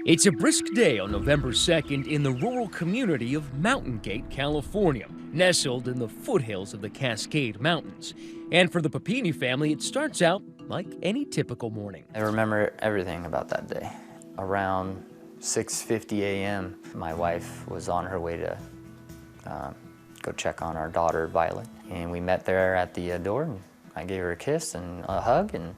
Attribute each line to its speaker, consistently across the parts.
Speaker 1: It's a brisk day on November 2nd in the rural community of Mountain Gate, California, nestled in the foothills of the Cascade Mountains. And for the Papini family, it starts out like any typical morning.
Speaker 2: I remember everything about that day. Around 6:50 a.m., my wife was on her way to go check on our daughter, Violet. And we met there at the door, and I gave her a kiss and a hug, and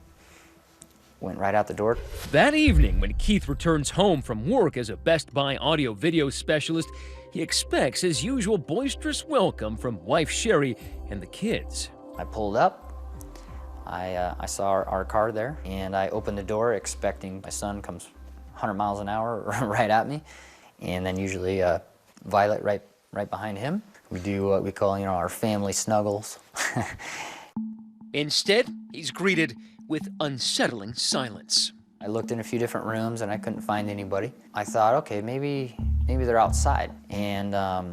Speaker 2: went right out the door.
Speaker 1: That evening, when Keith returns home from work as a Best Buy audio-video specialist, he expects his usual boisterous welcome from wife Sherri and the kids.
Speaker 2: I pulled up, I saw our car there, and I opened the door expecting my son comes 100 miles an hour right at me, and then usually Violet right behind him. We do what we call, our family snuggles.
Speaker 1: Instead, he's greeted with unsettling silence.
Speaker 2: I looked in a few different rooms and I couldn't find anybody. I thought, okay, maybe they're outside. And I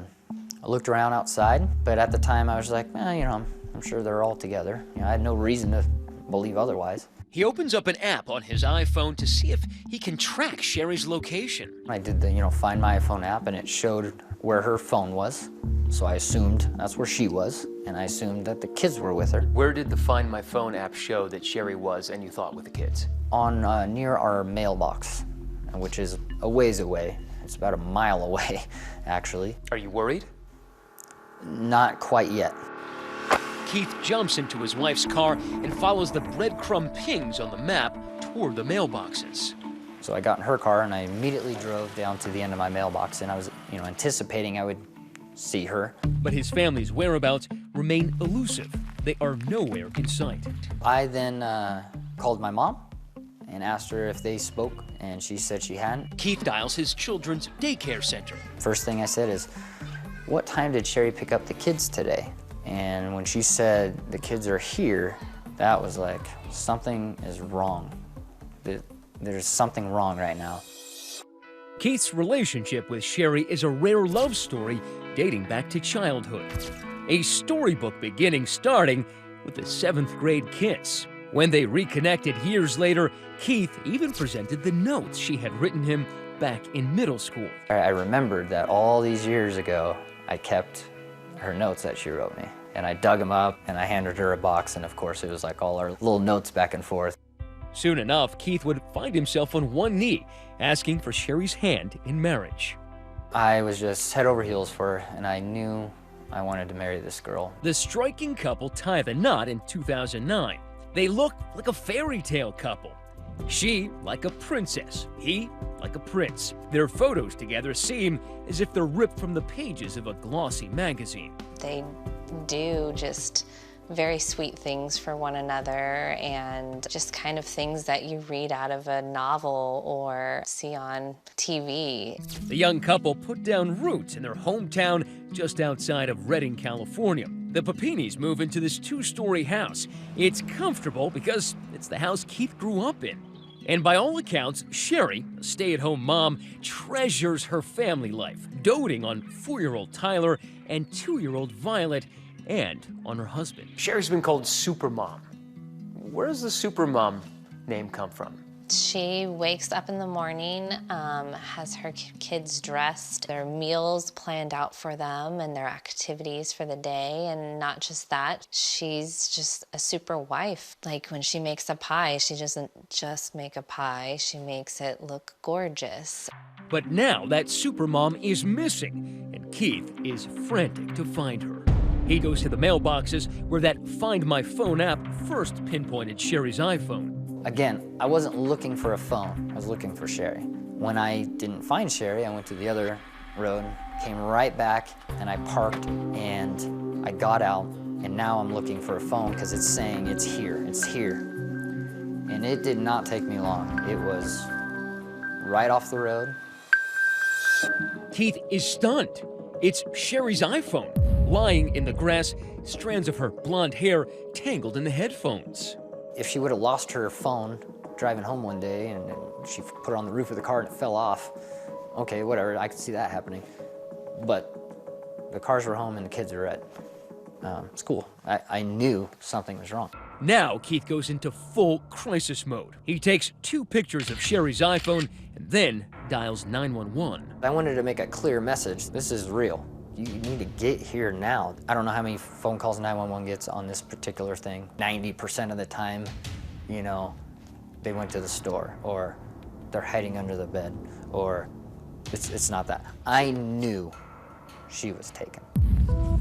Speaker 2: looked around outside, but at the time I was like, I'm sure they're all together. I had no reason to believe otherwise.
Speaker 1: He opens up an app on his iPhone to see if he can track Sherri's location.
Speaker 2: I did the, Find My iPhone app, and it showed where her phone was. So I assumed that's where she was, and I assumed that the kids were with her.
Speaker 1: Where did the Find My Phone app show that Sherri was and you thought with the kids?
Speaker 2: On near our mailbox, which is a ways away. It's about a mile away, actually.
Speaker 1: Are you worried?
Speaker 2: Not quite yet.
Speaker 1: Keith jumps into his wife's car and follows the breadcrumb pings on the map toward the mailboxes.
Speaker 2: So I got in her car and I immediately drove down to the end of my mailbox, and I was, anticipating I would see her.
Speaker 1: But his family's whereabouts remain elusive. They are nowhere in sight.
Speaker 2: I then called my mom and asked her if they spoke, and she said she hadn't.
Speaker 1: Keith dials his children's daycare center.
Speaker 2: First thing I said is, what time did Sherri pick up the kids today? And when she said the kids are here, that was like, something is wrong. There's something wrong right now.
Speaker 1: Keith's relationship with Sherri is a rare love story dating back to childhood. A storybook beginning starting with the 7th grade kiss. When they reconnected years later, Keith even presented the notes she had written him back in middle school.
Speaker 2: I remembered that all these years ago, I kept her notes that she wrote me. And I dug them up and I handed her a box, and of course it was like all our little notes back and forth.
Speaker 1: Soon enough, Keith would find himself on one knee, asking for Sherri's hand in marriage.
Speaker 2: I was just head over heels for her, and I knew I wanted to marry this girl.
Speaker 1: The striking couple tie the knot in 2009. They look like a fairy tale couple. She like a princess, he like a prince. Their photos together seem as if they're ripped from the pages of a glossy magazine.
Speaker 3: They do just very sweet things for one another, and just kind of things that you read out of a novel or see on TV.
Speaker 1: The young couple put down roots in their hometown just outside of Redding, California. The Papinis move into this 2-story house. It's comfortable because it's the house Keith grew up in. And by all accounts, Sherri, a stay-at-home mom, treasures her family life, doting on 4-year-old Tyler and 2-year-old Violet, and on her husband. Sherri's been called Supermom. Where does the Supermom name come from?
Speaker 3: She wakes up in the morning, has her kids dressed, their meals planned out for them, and their activities for the day. And not just that, she's just a super wife. Like when she makes a pie, she doesn't just make a pie, she makes it look gorgeous.
Speaker 1: But now that Supermom is missing, and Keith is frantic to find her. He goes to the mailboxes where that Find My Phone app first pinpointed Sherri's iPhone.
Speaker 2: Again, I wasn't looking for a phone, I was looking for Sherri. When I didn't find Sherri, I went to the other road, came right back, and I parked, and I got out, and now I'm looking for a phone because it's saying it's here, it's here. And it did not take me long. It was right off the road.
Speaker 1: Keith is stunned. It's Sherri's iPhone, lying in the grass, strands of her blonde hair tangled in the headphones.
Speaker 2: If she would have lost her phone driving home one day and she put it on the roof of the car and it fell off, okay, whatever, I could see that happening. But the cars were home and the kids were at school. I knew something was wrong.
Speaker 1: Now Keith goes into full crisis mode. He takes 2 pictures of Sherri's iPhone and then dials 911.
Speaker 2: I wanted to make a clear message. This is real. You need to get here now. I don't know how many phone calls 911 gets on this particular thing. 90% of the time, you know, they went to the store, or they're hiding under the bed, or it's not that. I knew she was taken.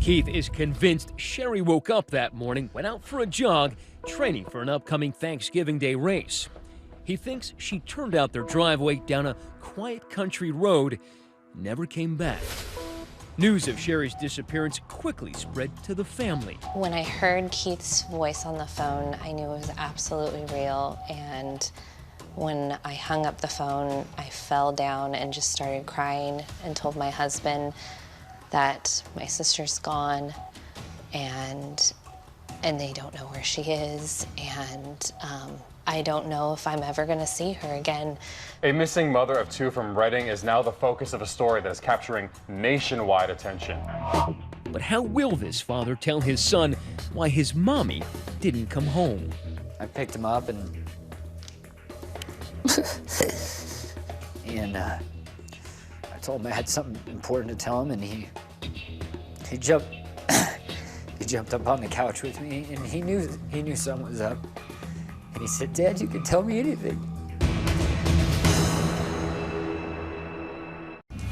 Speaker 1: Keith is convinced Sherri woke up that morning, went out for a jog, training for an upcoming Thanksgiving Day race. He thinks she turned out their driveway down a quiet country road, never came back. News of Sherri's disappearance quickly spread to the family.
Speaker 3: When I heard Keith's voice on the phone, I knew it was absolutely real. And when I hung up the phone, I fell down and just started crying and told my husband that my sister's gone and they don't know where she is, and I don't know if I'm ever gonna see her again.
Speaker 4: A missing mother of two from Reading is now the focus of a story that is capturing nationwide attention.
Speaker 1: But how will this father tell his son why his mommy didn't come home?
Speaker 2: I picked him up and I told him I had something important to tell him, and he jumped he jumped up on the couch with me, and he knew something was up. And he said, "Dad, you can tell me anything."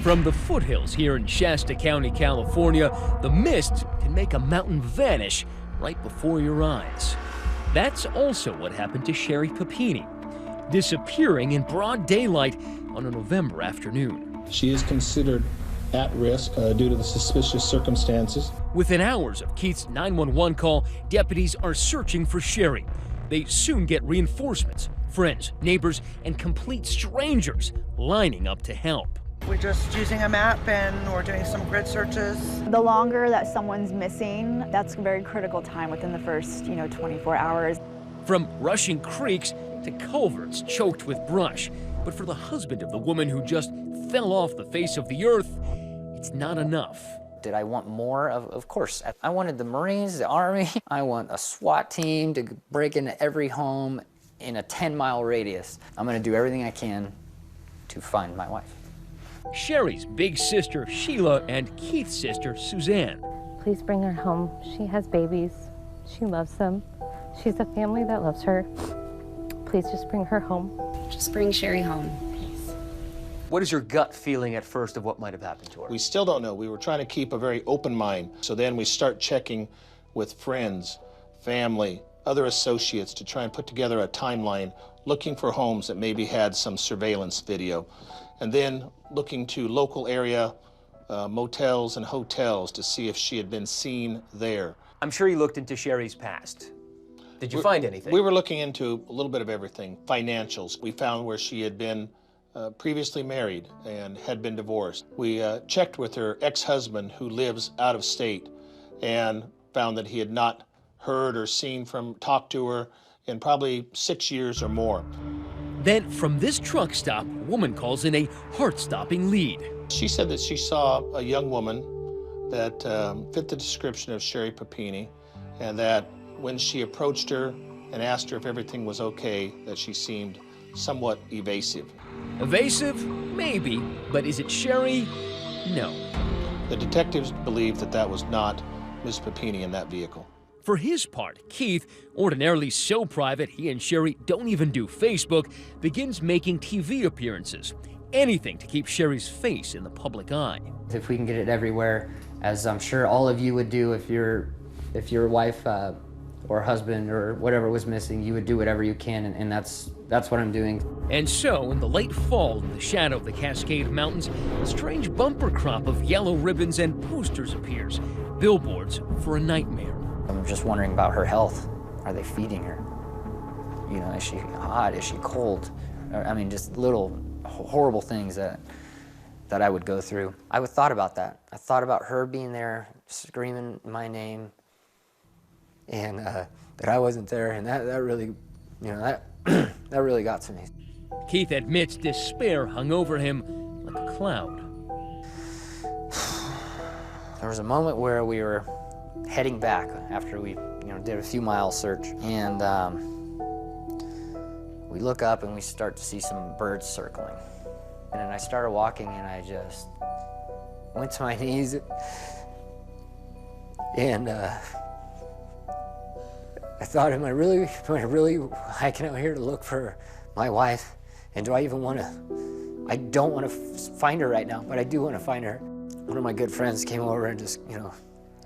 Speaker 1: From the foothills here in Shasta County, California, the mist can make a mountain vanish right before your eyes. That's also what happened to Sherri Papini, disappearing in broad daylight on a November afternoon.
Speaker 5: She is considered at risk due to the suspicious circumstances.
Speaker 1: Within hours of Keith's 911 call, deputies are searching for Sherri. They soon get reinforcements, friends, neighbors, and complete strangers lining up to help.
Speaker 6: We're just using a map and we're doing some grid searches.
Speaker 7: The longer that someone's missing, that's a very critical time within the first, 24 hours.
Speaker 1: From rushing creeks to culverts choked with brush. But for the husband of the woman who just fell off the face of the earth, it's not enough.
Speaker 2: Did I want more? Of course. I wanted the Marines, the Army. I want a SWAT team to break into every home in a 10-mile radius. I'm gonna do everything I can to find my wife.
Speaker 1: Sherri's big sister, Sheila, and Keith's sister, Suzanne.
Speaker 8: Please bring her home. She has babies. She loves them. She's a family that loves her. Please just bring her home.
Speaker 9: Just bring Sherri home, please.
Speaker 10: What is your gut feeling at first of what might have happened to her?
Speaker 5: We still don't know. We were trying to keep a very open mind. So then we start checking with friends, family, other associates to try and put together a timeline, looking for homes that maybe had some surveillance video. And then looking to local area motels and hotels to see if she had been seen there.
Speaker 10: I'm sure you looked into Sherri's past. Did you find anything?
Speaker 5: We were looking into a little bit of everything. Financials. We found where she had been previously married and had been divorced. We checked with her ex-husband who lives out of state and found that he had not heard or talked to her in probably 6 years or more.
Speaker 1: Then, from this truck stop, a woman calls in a heart-stopping lead.
Speaker 5: She said that she saw a young woman that fit the description of Sherri Papini, and that when she approached her and asked her if everything was okay, that she seemed somewhat evasive.
Speaker 1: Evasive? Maybe. But is it Sherri? No.
Speaker 5: The detectives believed that that was not Ms. Papini in that vehicle.
Speaker 1: For his part, Keith, ordinarily so private he and Sherri don't even do Facebook, begins making TV appearances. Anything to keep Sherri's face in the public eye.
Speaker 2: If we can get it everywhere, as I'm sure all of you would do if your wife or husband or whatever was missing, you would do whatever you can, and that's what I'm doing.
Speaker 1: And so, in the late fall, in the shadow of the Cascade Mountains, a strange bumper crop of yellow ribbons and posters appears. Billboards for a nightmare.
Speaker 2: I'm just wondering about her health. Are they feeding her? Is she hot? Is she cold? I mean, just little horrible things that I would go through. I thought about that. I thought about her being there, screaming my name, and that I wasn't there, and that really, that really got to me.
Speaker 1: Keith admits despair hung over him like a cloud.
Speaker 2: There was a moment where we were heading back after we, did a few mile search, and we look up and we start to see some birds circling. And then I started walking and I just went to my knees and I thought, am I really hiking out here to look for my wife? And do I even want to? I don't want to find her right now, but I do want to find her. One of my good friends came over and just,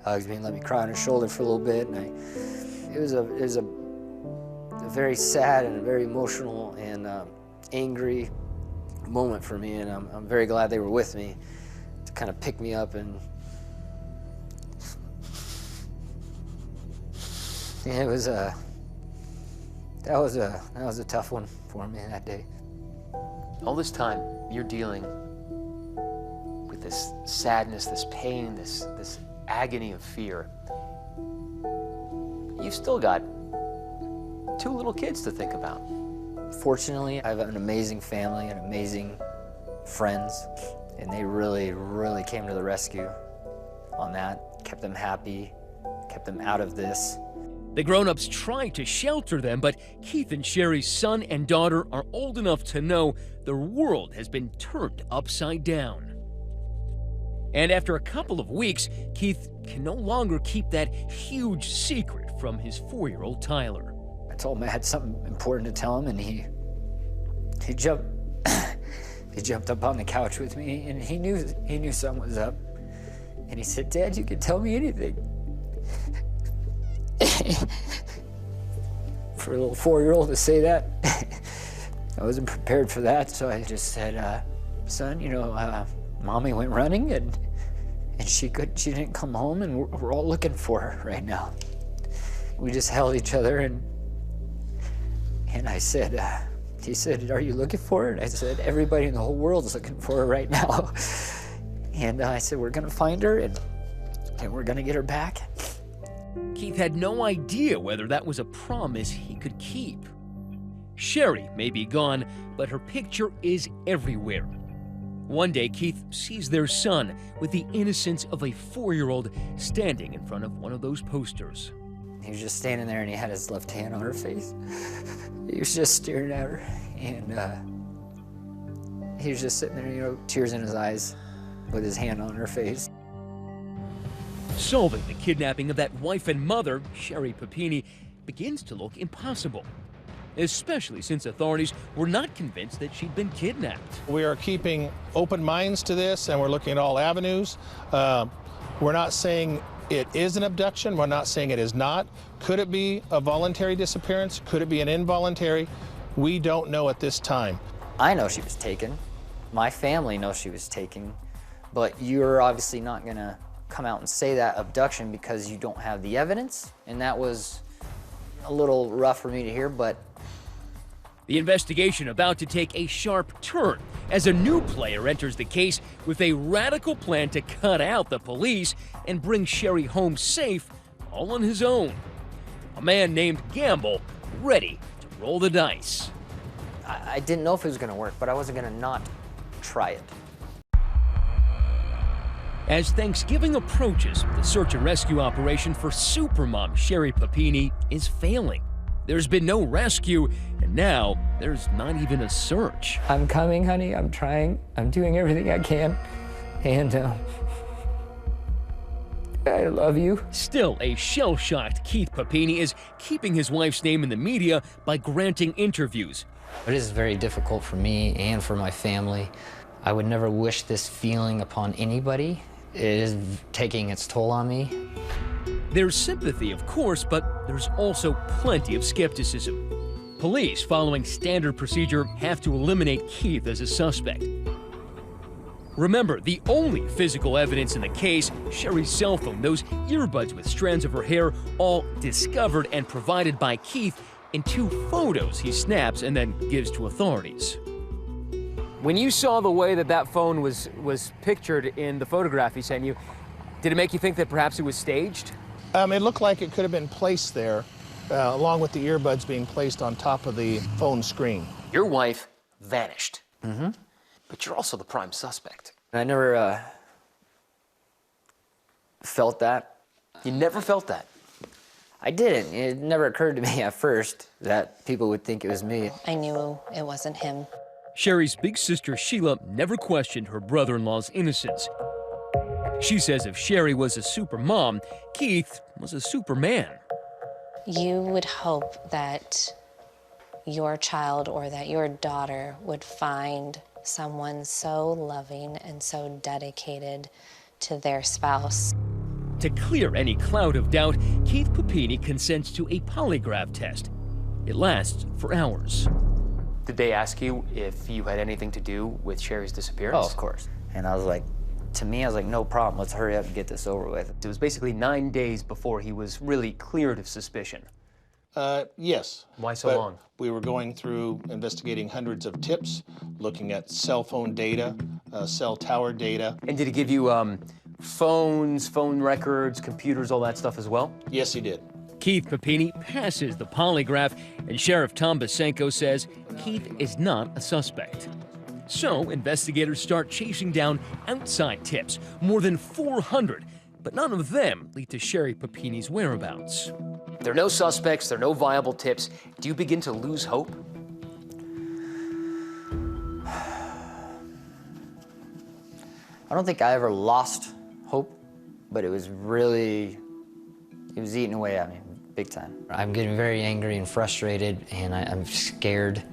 Speaker 2: hugged me and let me cry on his shoulder for a little bit. And it was a very sad and a very emotional and angry moment for me, and I'm very glad they were with me to kind of pick me up. And yeah, it was that was a tough one for me that day.
Speaker 10: All this time, you're dealing with this sadness, this pain, this agony of fear. You've still got 2 little kids to think about.
Speaker 2: Fortunately, I have an amazing family and amazing friends, and they really, really came to the rescue on that. Kept them happy, kept them out of this.
Speaker 1: The grown-ups tried to shelter them, but Keith and Sherri's son and daughter are old enough to know their world has been turned upside down. And after a couple of weeks, Keith can no longer keep that huge secret from his 4-year-old Tyler.
Speaker 2: I told him I had something important to tell him, and he jumped he jumped up on the couch with me, and he knew something was up. And he said, "Dad, you can tell me anything." For a little 4-year-old to say that, I wasn't prepared for that. So I just said, "Son, Mommy went running, and she didn't come home, and we're all looking for her right now." We just held each other, and I said, he said, "Are you looking for her?" And I said, "Everybody in the whole world is looking for her right now." And I said, "We're gonna find her, and we're gonna get her back."
Speaker 1: Keith had no idea whether that was a promise he could keep. Sherri may be gone, but her picture is everywhere. One day, Keith sees their son with the innocence of a 4-year-old standing in front of one of those posters.
Speaker 2: He was just standing there, and he had his left hand on her face. He was just staring at her, and he was just sitting there, tears in his eyes, with his hand on her face.
Speaker 1: Solving the kidnapping of that wife and mother, Sherri Papini, begins to look impossible, especially since authorities were not convinced that she'd been kidnapped.
Speaker 5: We are keeping open minds to this, and we're looking at all avenues. We're not saying it is an abduction. We're not saying it is not. Could it be a voluntary disappearance? Could it be an involuntary? We don't know at this time.
Speaker 2: I know she was taken. My family knows she was taken, but you're obviously not going to come out and say that abduction because you don't have the evidence, and that was a little rough for me to hear, but
Speaker 1: the investigation about to take a sharp turn as a new player enters the case with a radical plan to cut out the police and bring Sherri home safe all on his own. A man named Gamble, ready to roll the dice.
Speaker 2: I didn't know if it was going to work, but I wasn't going to not try it.
Speaker 1: As Thanksgiving approaches, the search and rescue operation for supermom Sherri Papini is failing. There's been no rescue, and now there's not even a search.
Speaker 2: I'm coming, honey. I'm trying. I'm doing everything I can. And I love you.
Speaker 1: Still, a shell-shocked Keith Papini is keeping his wife's name in the media by granting interviews.
Speaker 2: It is very difficult for me and for my family. I would never wish this feeling upon anybody. It is taking its toll on me.
Speaker 1: There's sympathy, of course, but there's also plenty of skepticism. Police, following standard procedure, have to eliminate Keith as a suspect. Remember, the only physical evidence in the case, Sherri's cell phone, those earbuds with strands of her hair, all discovered and provided by Keith in 2 photos he snaps and then gives to authorities.
Speaker 10: When you saw the way that phone was pictured in the photograph he sent you, did it make you think that perhaps it was staged?
Speaker 5: It looked like it could have been placed there, along with the earbuds being placed on top of the phone screen.
Speaker 10: Your wife vanished.
Speaker 2: Mm-hmm.
Speaker 10: But you're also the prime suspect.
Speaker 2: I never felt that.
Speaker 10: You never felt that?
Speaker 2: I didn't. It never occurred to me at first that people would think it was me.
Speaker 3: I knew it wasn't him.
Speaker 1: Sherri's big sister Sheila never questioned her brother-in-law's innocence. She says if Sherri was a super mom, Keith was a superman.
Speaker 3: You would hope that your child or that your daughter would find someone so loving and so dedicated to their spouse.
Speaker 1: To clear any cloud of doubt, Keith Papini consents to a polygraph test. It lasts for hours.
Speaker 10: Did they ask you if you had anything to do with Sherri's disappearance?
Speaker 2: Oh, of course. And I was like, to me, I was like, no problem. Let's hurry up and get this over with.
Speaker 10: It was basically 9 days before he was really cleared of suspicion.
Speaker 5: Yes.
Speaker 10: Why so
Speaker 5: But
Speaker 10: long?
Speaker 5: we were going through investigating hundreds of tips, looking at cell phone data, cell tower data.
Speaker 10: And did he give you phones, phone records, computers, all that stuff as well?
Speaker 5: Yes, he did.
Speaker 1: Keith Papini passes the polygraph, and Sheriff Tom Basenko says Keith is not a suspect. So investigators start chasing down outside tips, more than 400, but none of them lead to Sherri Papini's whereabouts.
Speaker 10: There are no suspects, there are no viable tips. Do you begin to lose hope?
Speaker 2: I don't think I ever lost hope, but it was eating away at me, big time. I'm getting very angry and frustrated, and I'm scared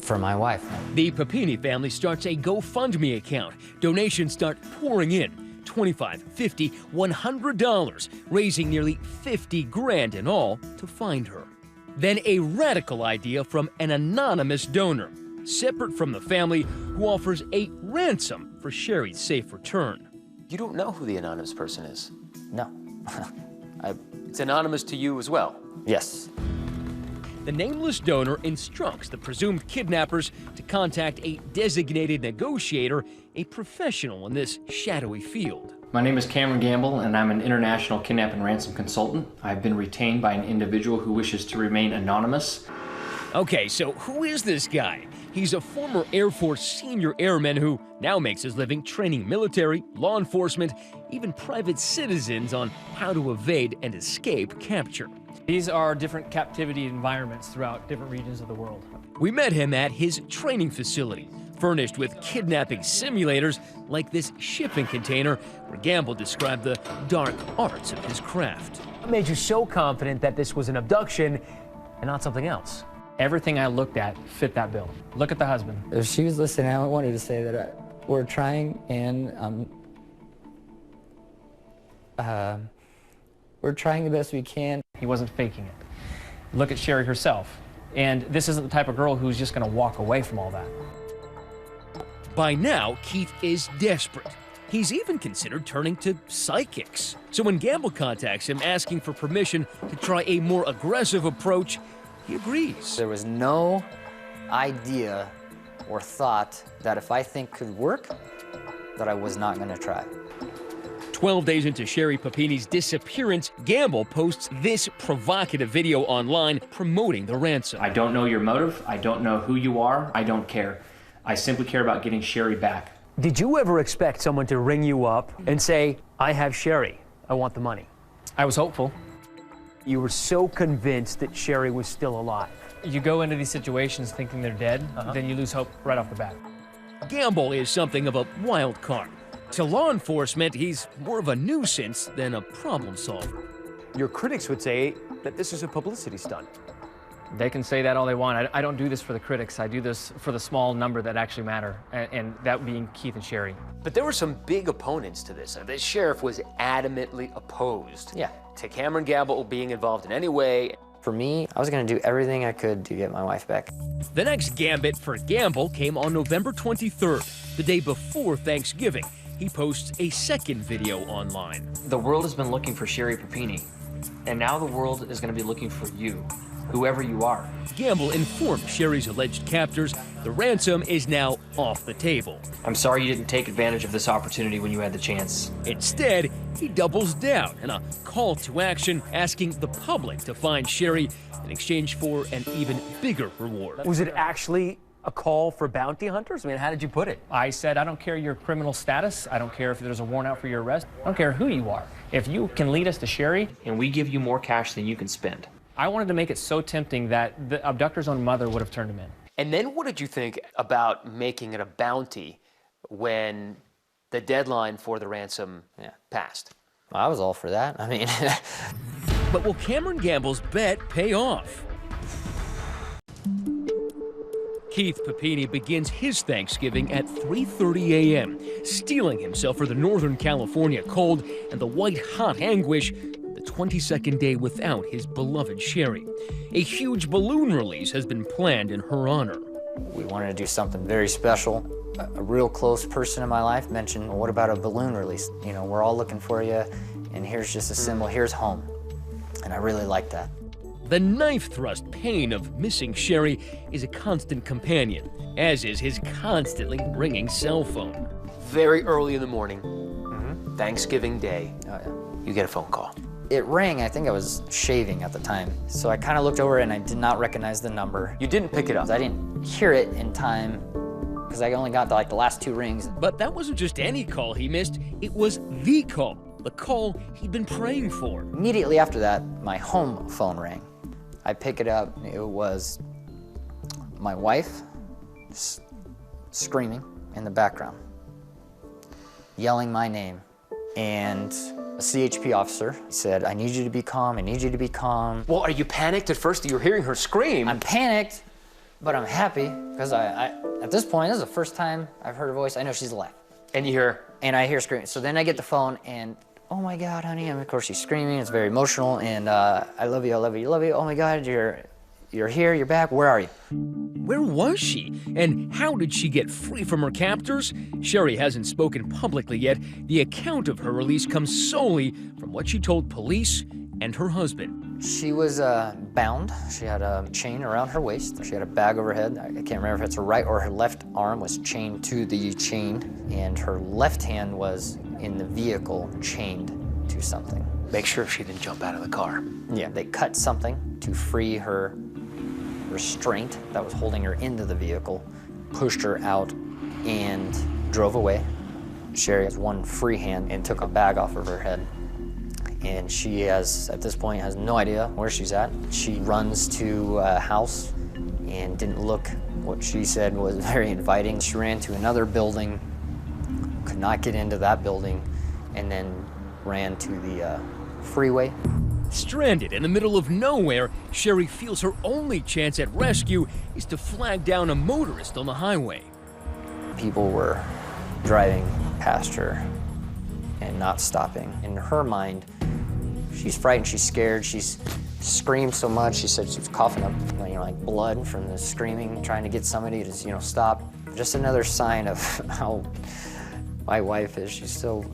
Speaker 2: for my wife.
Speaker 1: The Papini family starts a GoFundMe account. Donations start pouring in. $25, $50, $100, raising nearly 50 grand in all to find her. Then a radical idea from an anonymous donor, separate from the family, who offers a ransom for Sherri's safe return.
Speaker 10: You don't know who the anonymous person is.
Speaker 2: No.
Speaker 10: It's anonymous to you as well.
Speaker 2: Yes.
Speaker 1: The nameless donor instructs the presumed kidnappers to contact a designated negotiator, a professional in this shadowy field.
Speaker 11: My name is Cameron Gamble, and I'm an international kidnap and ransom consultant. I've been retained by an individual who wishes to remain anonymous.
Speaker 1: Okay, so who is this guy? He's a former Air Force senior airman who now makes his living training military, law enforcement, even private citizens on how to evade and escape capture.
Speaker 12: These are different captivity environments throughout different regions of the world.
Speaker 1: We met him at his training facility, furnished with kidnapping simulators like this shipping container where Gamble described the dark arts of his craft.
Speaker 12: What made you so confident that this was an abduction and not something else? Everything I looked at fit that bill. Look at the husband.
Speaker 2: If she was listening, I wanted to say that we're trying, and we're trying the best we can.
Speaker 12: He wasn't faking it. Look at Sherri herself. And this isn't the type of girl who's just going to walk away from all that.
Speaker 1: By now, Keith is desperate. He's even considered turning to psychics. So when Gamble contacts him asking for permission to try a more aggressive approach, he agrees.
Speaker 2: There was no idea or thought that if I think could work, that I was not going to try.
Speaker 1: 12 days into Sherri Papini's disappearance, Gamble posts this provocative video online promoting the ransom.
Speaker 11: I don't know your motive. I don't know who you are. I don't care. I simply care about getting Sherri back.
Speaker 12: Did you ever expect someone to ring you up and say, I have Sherri, I want the money? I was hopeful. You were so convinced that Sherri was still alive. You go into these situations thinking they're dead, then you lose hope right off the bat.
Speaker 1: Gamble is something of a wild card. To law enforcement, he's more of a nuisance than a problem solver.
Speaker 10: Your critics would say that this is a publicity stunt.
Speaker 12: They can say that all they want. I don't do this for the critics. I do this for the small number that actually matter, and that being Keith and Sherri.
Speaker 10: But there were some big opponents to this. The sheriff was adamantly opposed to Cameron Gamble being involved in any way.
Speaker 2: For me, I was going to do everything I could to get my wife back.
Speaker 1: The next gambit for Gamble came on November 23rd, the day before Thanksgiving. He posts a second video online.
Speaker 11: The world has been looking for Sherri Papini, and now the world is going to be looking for you, whoever you are.
Speaker 1: Gamble informed Sherri's alleged captors the ransom is now off the table.
Speaker 11: I'm sorry you didn't take advantage of this opportunity when you had the chance.
Speaker 1: Instead, he doubles down in a call to action, asking the public to find Sherri in exchange for an even bigger reward.
Speaker 12: Was it actually a call for bounty hunters? I mean, how did you put it? I said, I don't care your criminal status. I don't care if there's a warrant out for your arrest. I don't care who you are. If you can lead us to Sherri,
Speaker 11: And we give you more cash than you can spend.
Speaker 12: I wanted to make it so tempting that the abductor's own mother would have turned him in.
Speaker 10: And then what did you think about making it a bounty when the deadline for the ransom passed?
Speaker 2: I was all for that. I mean...
Speaker 1: But will Cameron Gamble's bet pay off? Keith Papini begins his Thanksgiving at 3:30 a.m., steeling himself for the Northern California cold and the white-hot anguish of the 22nd day without his beloved Sherri. A huge balloon release has been planned in her honor.
Speaker 2: We wanted to do something very special. A real close person in my life mentioned, well, what about a balloon release? You know, we're all looking for you, and here's just a symbol, here's home. And I really like that.
Speaker 1: The knife thrust pain of missing Sherri is a constant companion, as is his constantly ringing cell phone.
Speaker 10: Very early in the morning, Thanksgiving Day, you get a phone call.
Speaker 2: It rang, I think I was shaving at the time. So I kind of looked over and I did not recognize the number.
Speaker 10: You didn't pick it up?
Speaker 2: I didn't hear it in time because I only got like the last 2 rings.
Speaker 1: But that wasn't just any call he missed, it was the call he'd been praying for.
Speaker 2: Immediately after that, my home phone rang. I pick it up, it was my wife screaming in the background, yelling my name, and a CHP officer said, I need you to be calm, I need you to be calm.
Speaker 10: Well, are you panicked at first? You're hearing her scream.
Speaker 2: I'm panicked, but I'm happy, because at this point, this is the first time I've heard her voice. I know she's alive.
Speaker 10: And you hear?
Speaker 2: And I hear screaming. So then I get the phone, and oh my God, honey, and of course she's screaming, it's very emotional, and I love you, I love you, I love you, oh my God, you're here, you're back, where are you?
Speaker 1: Where was she? And how did she get free from her captors? Sherri hasn't spoken publicly yet. The account of her release comes solely from what she told police and her husband.
Speaker 2: She was bound. She had a chain around her waist. She had a bag over her head. I can't remember if it's her right or her left arm was chained to the chain, and her left hand was in the vehicle chained to something.
Speaker 10: Make sure she didn't jump out of the car.
Speaker 2: Yeah, they cut something to free her restraint that was holding her into the vehicle, pushed her out, and drove away. Sherri has one free hand and took a bag off of her head. And she has, at this point, has no idea where she's at. She runs to a house and didn't look. What she said was very inviting. She ran to another building, could not get into that building, and then ran to the freeway.
Speaker 1: Stranded in the middle of nowhere, Sherri feels her only chance at rescue is to flag down a motorist on the highway.
Speaker 2: People were driving past her and not stopping. In her mind, she's frightened, she's scared, she's screamed so much. She said she was coughing up, like blood from the screaming, trying to get somebody to, stop. Just another sign of how my wife is. She's so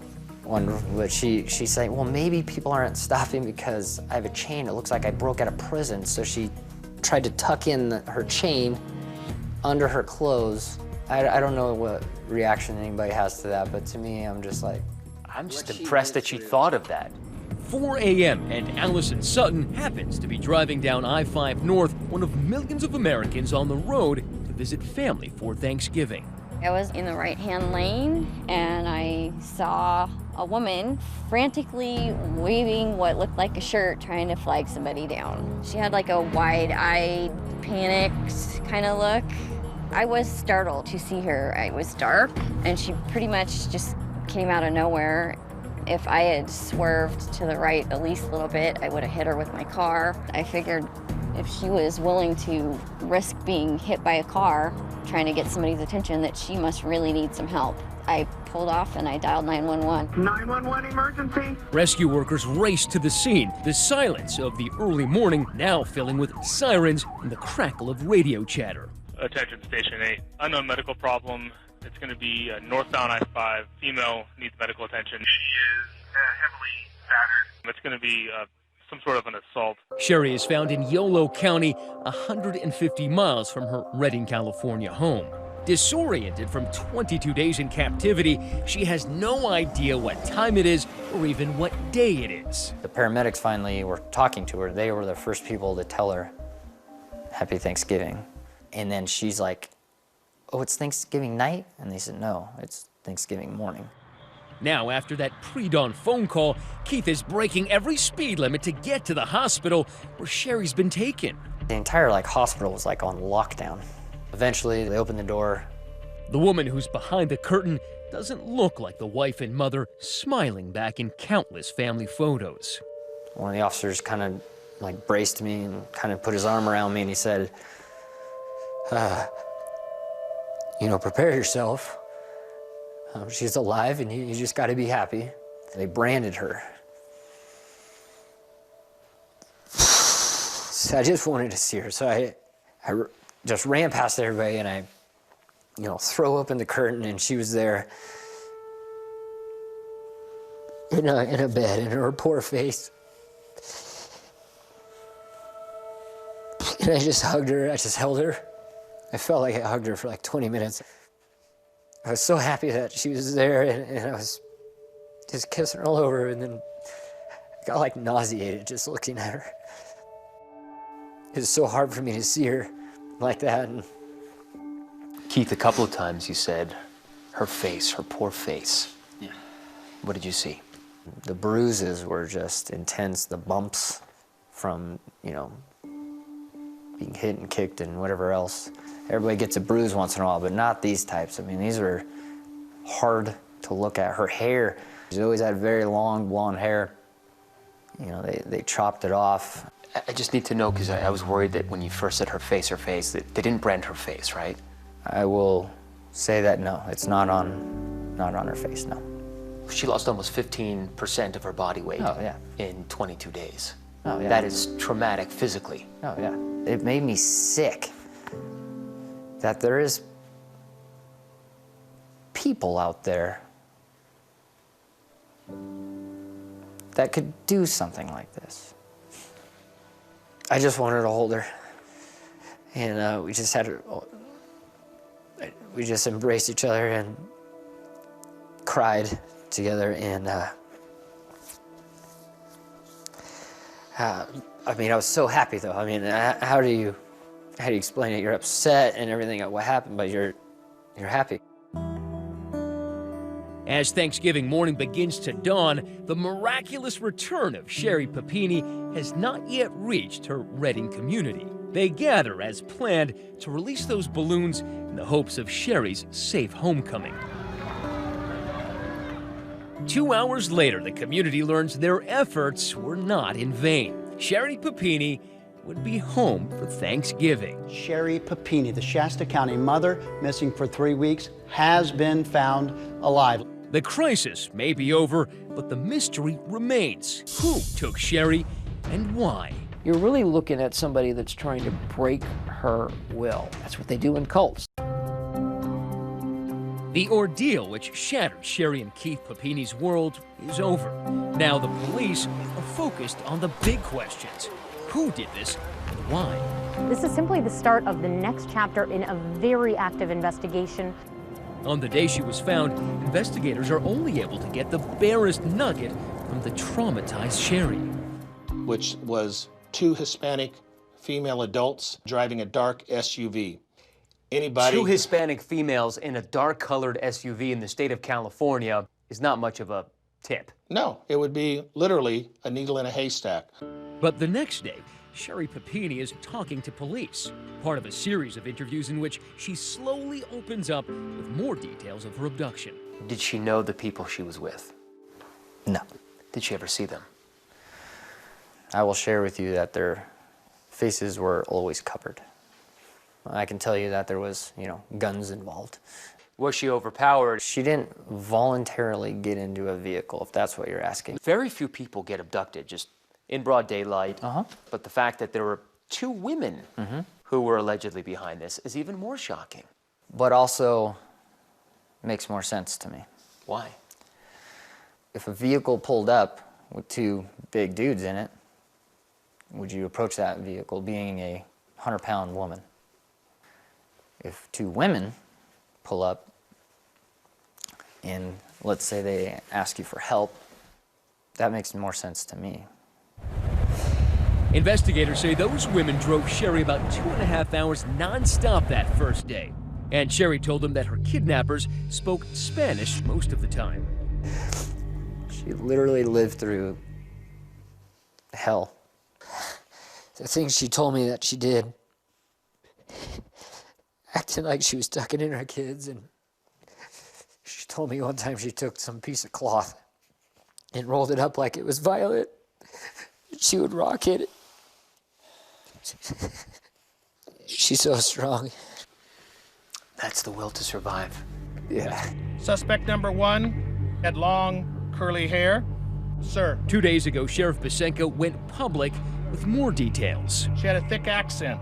Speaker 2: wonderful, but she's saying, well, maybe people aren't stopping because I have a chain. It looks like I broke out of prison. So she tried to tuck in her chain under her clothes. I don't know what reaction anybody has to that, but to me, I'm just like,
Speaker 10: I'm just impressed that she thought of that.
Speaker 1: 4 a.m. and Allison Sutton happens to be driving down I-5 North, one of millions of Americans on the road to visit family for Thanksgiving.
Speaker 13: I was in the right-hand lane, and I saw a woman frantically waving what looked like a shirt, trying to flag somebody down. She had like a wide-eyed, panicked kind of look. I was startled to see her. It was dark, and she pretty much just came out of nowhere. If I had swerved to the right at least a little bit, I would have hit her with my car. I figured if she was willing to risk being hit by a car trying to get somebody's attention, that she must really need some help. I pulled off and I dialed 911.
Speaker 14: 911 emergency.
Speaker 1: Rescue workers raced to the scene, the silence of the early morning now filling with sirens and the crackle of radio chatter.
Speaker 15: Attention Station 8, unknown medical problem. It's going to be northbound I-5. Female needs medical attention. She is heavily battered. It's going to be some sort of an assault.
Speaker 1: Sherri is found in Yolo County, 150 miles from her Redding, California home. Disoriented from 22 days in captivity, she has no idea what time it is or even what day it is.
Speaker 2: The paramedics finally were talking to her. They were the first people to tell her, Happy Thanksgiving. And then she's like, oh, it's Thanksgiving night? And they said, no, it's Thanksgiving morning.
Speaker 1: Now, after that pre-dawn phone call, Keith is breaking every speed limit to get to the hospital where Sherri's been taken.
Speaker 2: The entire hospital was on lockdown. Eventually, they opened the door.
Speaker 1: The woman who's behind the curtain doesn't look like the wife and mother smiling back in countless family photos.
Speaker 2: One of the officers kind of like braced me and kind of put his arm around me and he said, you know, prepare yourself. She's alive and you just got to be happy. They branded her. So I just wanted to see her. So I just ran past everybody and I, you know, throw open the curtain and she was there in a bed in her poor face. And I just hugged her, I just held her. I felt like I hugged her for like 20 minutes. I was so happy that she was there and I was just kissing her all over and then I got like nauseated just looking at her. It was so hard for me to see her like that. And
Speaker 10: Keith, a couple of times you said her face, her poor face. Yeah. What did you see?
Speaker 2: The bruises were just intense, the bumps from, you know, being hit and kicked and whatever else. Everybody gets a bruise once in a while, but not these types. I mean, these are hard to look at. Her hair, she's always had very long blonde hair. You know, they chopped it off.
Speaker 10: I just need to know, because I was worried that when you first said her face, that they didn't brand her face, right?
Speaker 2: I will say that no, it's not on her face, no.
Speaker 10: She lost almost 15% of her body weight in 22 days. Oh, yeah. That is traumatic physically.
Speaker 2: Oh, yeah. It made me sick that there is people out there that could do something like this. I just wanted to hold her. And we just embraced each other and cried together. And I mean, I was so happy though. I mean, how do you explain it? You're upset and everything at what happened, but you're happy.
Speaker 1: As Thanksgiving morning begins to dawn, the miraculous return of Sherri Papini has not yet reached her Reading community. They gather as planned to release those balloons in the hopes of Sherri's safe homecoming. 2 hours later, the community learns their efforts were not in vain. Sherri Papini would be home for Thanksgiving.
Speaker 14: Sherri Papini, the Shasta County mother, missing for 3 weeks, has been found alive.
Speaker 1: The crisis may be over, but the mystery remains. Who took Sherri and why?
Speaker 12: You're really looking at somebody that's trying to break her will. That's what they do in cults.
Speaker 1: The ordeal which shattered Sherri and Keith Papini's world is over. Now the police are focused on the big questions. Who did this and why?
Speaker 16: This is simply the start of the next chapter in a very active investigation.
Speaker 1: On the day she was found, investigators are only able to get the barest nugget from the traumatized Sherri.
Speaker 5: Which was 2 Hispanic female adults driving a dark SUV. Anybody?
Speaker 12: 2 Hispanic females in a dark-colored SUV in the state of California is not much of a tip.
Speaker 5: No, it would be literally a needle in a haystack.
Speaker 1: But the next day, Sherri Papini is talking to police, part of a series of interviews in which she slowly opens up with more details of her abduction.
Speaker 10: Did she know the people she was with?
Speaker 2: No.
Speaker 10: Did she ever see them?
Speaker 2: I will share with you that their faces were always covered. I can tell you that there was, you know, guns involved.
Speaker 12: Was she overpowered?
Speaker 2: She didn't voluntarily get into a vehicle, if that's what you're asking.
Speaker 10: Very few people get abducted just in broad daylight. But the fact that there were 2 women who were allegedly behind this is even more shocking.
Speaker 2: But also makes more sense to me.
Speaker 10: Why?
Speaker 2: If a vehicle pulled up with 2 big dudes in it, would you approach that vehicle being a 100-pound woman? If 2 women pull up and let's say they ask you for help, that makes more sense to me.
Speaker 1: Investigators say those women drove Sherri about 2.5 hours non-stop that first day. And Sherri told them that her kidnappers spoke Spanish most of the time.
Speaker 2: She literally lived through hell. The things she told me that she did, acting like she was tucking in her kids, and she told me one time she took some piece of cloth and rolled it up like it was violet. She would rock it. She's so strong.
Speaker 10: That's the will to survive.
Speaker 2: Yeah.
Speaker 5: Suspect number 1 had long, curly hair. Sir.
Speaker 1: 2 days ago, Sheriff Basenko went public with more details.
Speaker 5: She had a thick accent.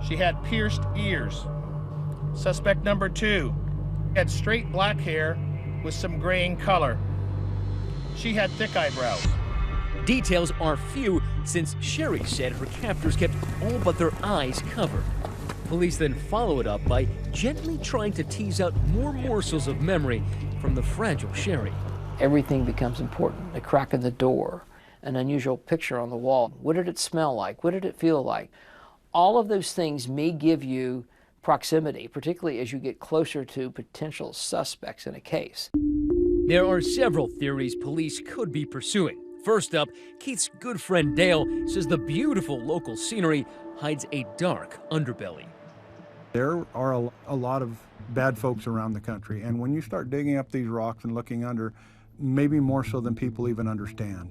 Speaker 5: She had pierced ears. Suspect number 2 had straight black hair with some graying color. She had thick eyebrows.
Speaker 1: Details are few since Sherri said her captors kept all but their eyes covered. Police then follow it up by gently trying to tease out more morsels of memory from the fragile Sherri.
Speaker 11: Everything becomes important. A crack in the door, an unusual picture on the wall. What did it smell like? What did it feel like? All of those things may give you proximity, particularly as you get closer to potential suspects in a case.
Speaker 1: There are several theories police could be pursuing. First up, Keith's good friend Dale says the beautiful local scenery hides a dark underbelly.
Speaker 17: There are a lot of bad folks around the country, and when you start digging up these rocks and looking under, maybe more so than people even understand.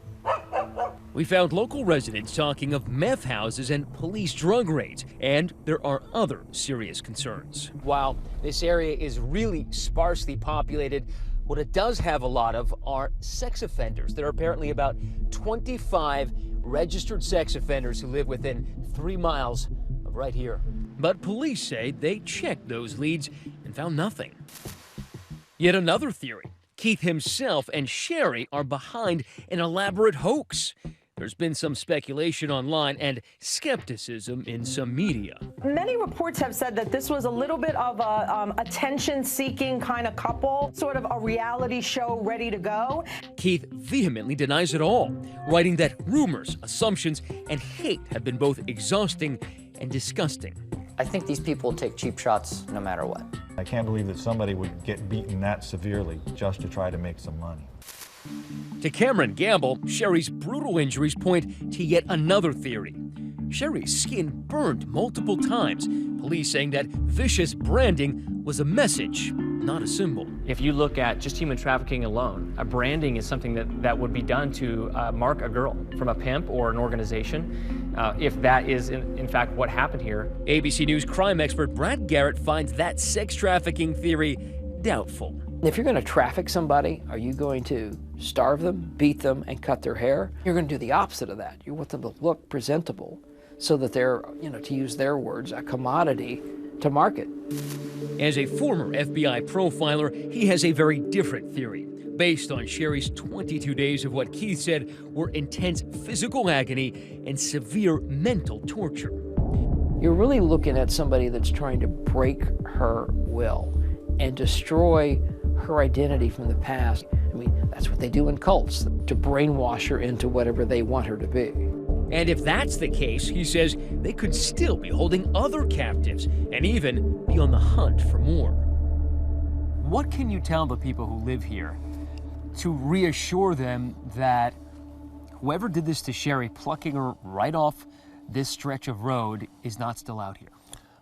Speaker 1: We found local residents talking of meth houses and police drug raids, and there are other serious concerns.
Speaker 12: While this area is really sparsely populated, what it does have a lot of are sex offenders. There are apparently about 25 registered sex offenders who live within 3 miles of right here.
Speaker 1: But police say they checked those leads and found nothing. Yet another theory. Keith himself and Sherri are behind an elaborate hoax. There's been some speculation online and skepticism in some media.
Speaker 6: Many reports have said that this was a little bit of a attention-seeking kind of couple, sort of a reality show ready to go.
Speaker 1: Keith vehemently denies it all, writing that rumors, assumptions, and hate have been both exhausting and disgusting.
Speaker 2: I think these people take cheap shots no matter what.
Speaker 18: I can't believe that somebody would get beaten that severely just to try to make some money.
Speaker 1: To Cameron Gamble, Sherri's brutal injuries point to yet another theory. Sherri's skin burned multiple times, police saying that vicious branding was a message, not a symbol.
Speaker 11: If you look at just human trafficking alone, a branding is something that would be done to mark a girl from a pimp or an organization, if that is in fact what happened here.
Speaker 1: ABC News crime expert Brad Garrett finds that sex trafficking theory doubtful.
Speaker 11: If you're going to traffic somebody, are you going to starve them, beat them, and cut their hair? You're going to do the opposite of that. You want them to look presentable so that they're, to use their words, a commodity to market.
Speaker 1: As a former FBI profiler, he has a very different theory, based on Sherri's 22 days of what Keith said were intense physical agony and severe mental torture.
Speaker 11: You're really looking at somebody that's trying to break her will and destroy her identity from the past. I mean, that's what they do in cults, to brainwash her into whatever they want her to be.
Speaker 1: And if that's the case, he says they could still be holding other captives and even be on the hunt for more.
Speaker 12: What can you tell the people who live here to reassure them that whoever did this to Sherri, plucking her right off this stretch of road, is not still out here?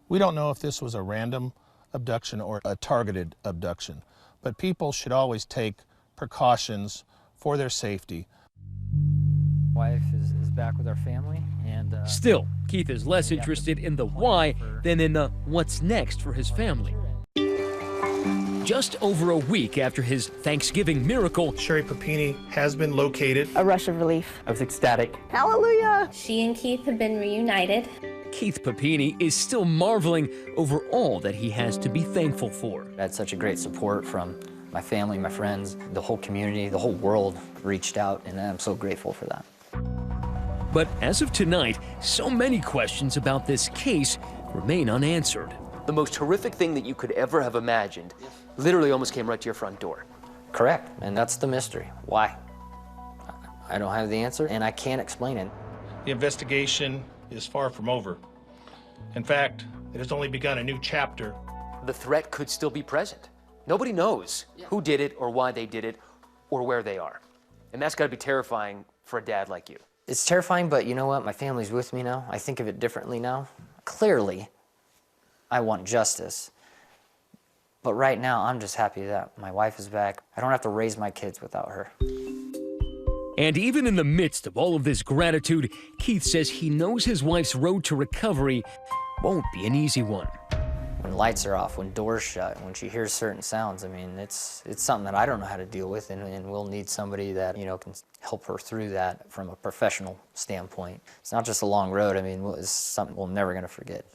Speaker 5: We don't know if this was a random abduction or a targeted abduction, but people should always take precautions for their safety.
Speaker 2: Wife is back with our family, and
Speaker 1: Still, Keith is less interested in the why than in the what's next for his family. Just over a week after his Thanksgiving miracle,
Speaker 5: Sherri Papini has been located.
Speaker 7: A rush of relief.
Speaker 11: I was ecstatic.
Speaker 6: Hallelujah!
Speaker 3: She and Keith have been reunited.
Speaker 1: Keith Papini is still marveling over all that he has to be thankful for.
Speaker 2: I had such a great support from my family, my friends, the whole community, the whole world reached out, and I'm so grateful for that.
Speaker 1: But as of tonight, so many questions about this case remain unanswered.
Speaker 10: The most horrific thing that you could ever have imagined literally almost came right to your front door.
Speaker 2: Correct, and that's the mystery. Why? I don't have the answer, and I can't explain it.
Speaker 5: The investigation is far from over. In fact, it has only begun a new chapter.
Speaker 10: The threat could still be present. Nobody knows who did it or why they did it or where they are. And that's got to be terrifying for a dad like you.
Speaker 2: It's terrifying, but you know what? My family's with me now. I think of it differently now. Clearly, I want justice. But right now, I'm just happy that my wife is back. I don't have to raise my kids without her.
Speaker 1: And even in the midst of all of this gratitude, Keith says he knows his wife's road to recovery won't be an easy one.
Speaker 2: When lights are off, when doors shut, when she hears certain sounds, I mean, it's something that I don't know how to deal with, and we'll need somebody that, you know, can help her through that from a professional standpoint. It's not just a long road. I mean, it's something we're never going to forget.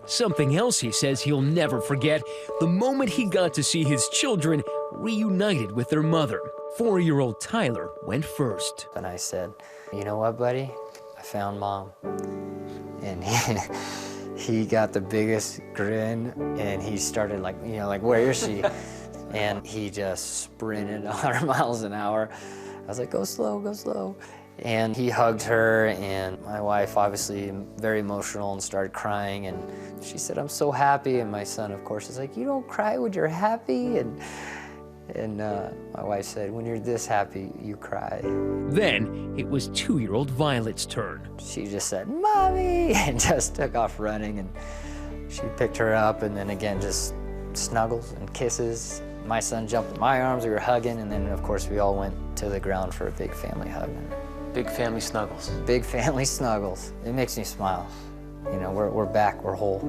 Speaker 1: Something else he says he'll never forget, the moment he got to see his children reunited with their mother. 4-year-old Tyler went first.
Speaker 2: And I said, you know what, buddy? I found Mom. And he got the biggest grin, and he started like, you know, like, where is she? And he just sprinted 100 miles an hour. I was like, go slow, go slow. And he hugged her, and my wife, obviously very emotional, and started crying. And she said, I'm so happy. And my son, of course, is like, you don't cry when you're happy. And my wife said, when you're this happy, you cry.
Speaker 1: Then it was 2-year-old Violet's turn.
Speaker 2: She just said, Mommy, and just took off running. And she picked her up, and then again, just snuggles and kisses. My son jumped in my arms, we were hugging, and then of course we all went to the ground for a big family hug.
Speaker 10: Big family snuggles.
Speaker 2: Big family snuggles. It makes me smile. You know, we're back, we're whole.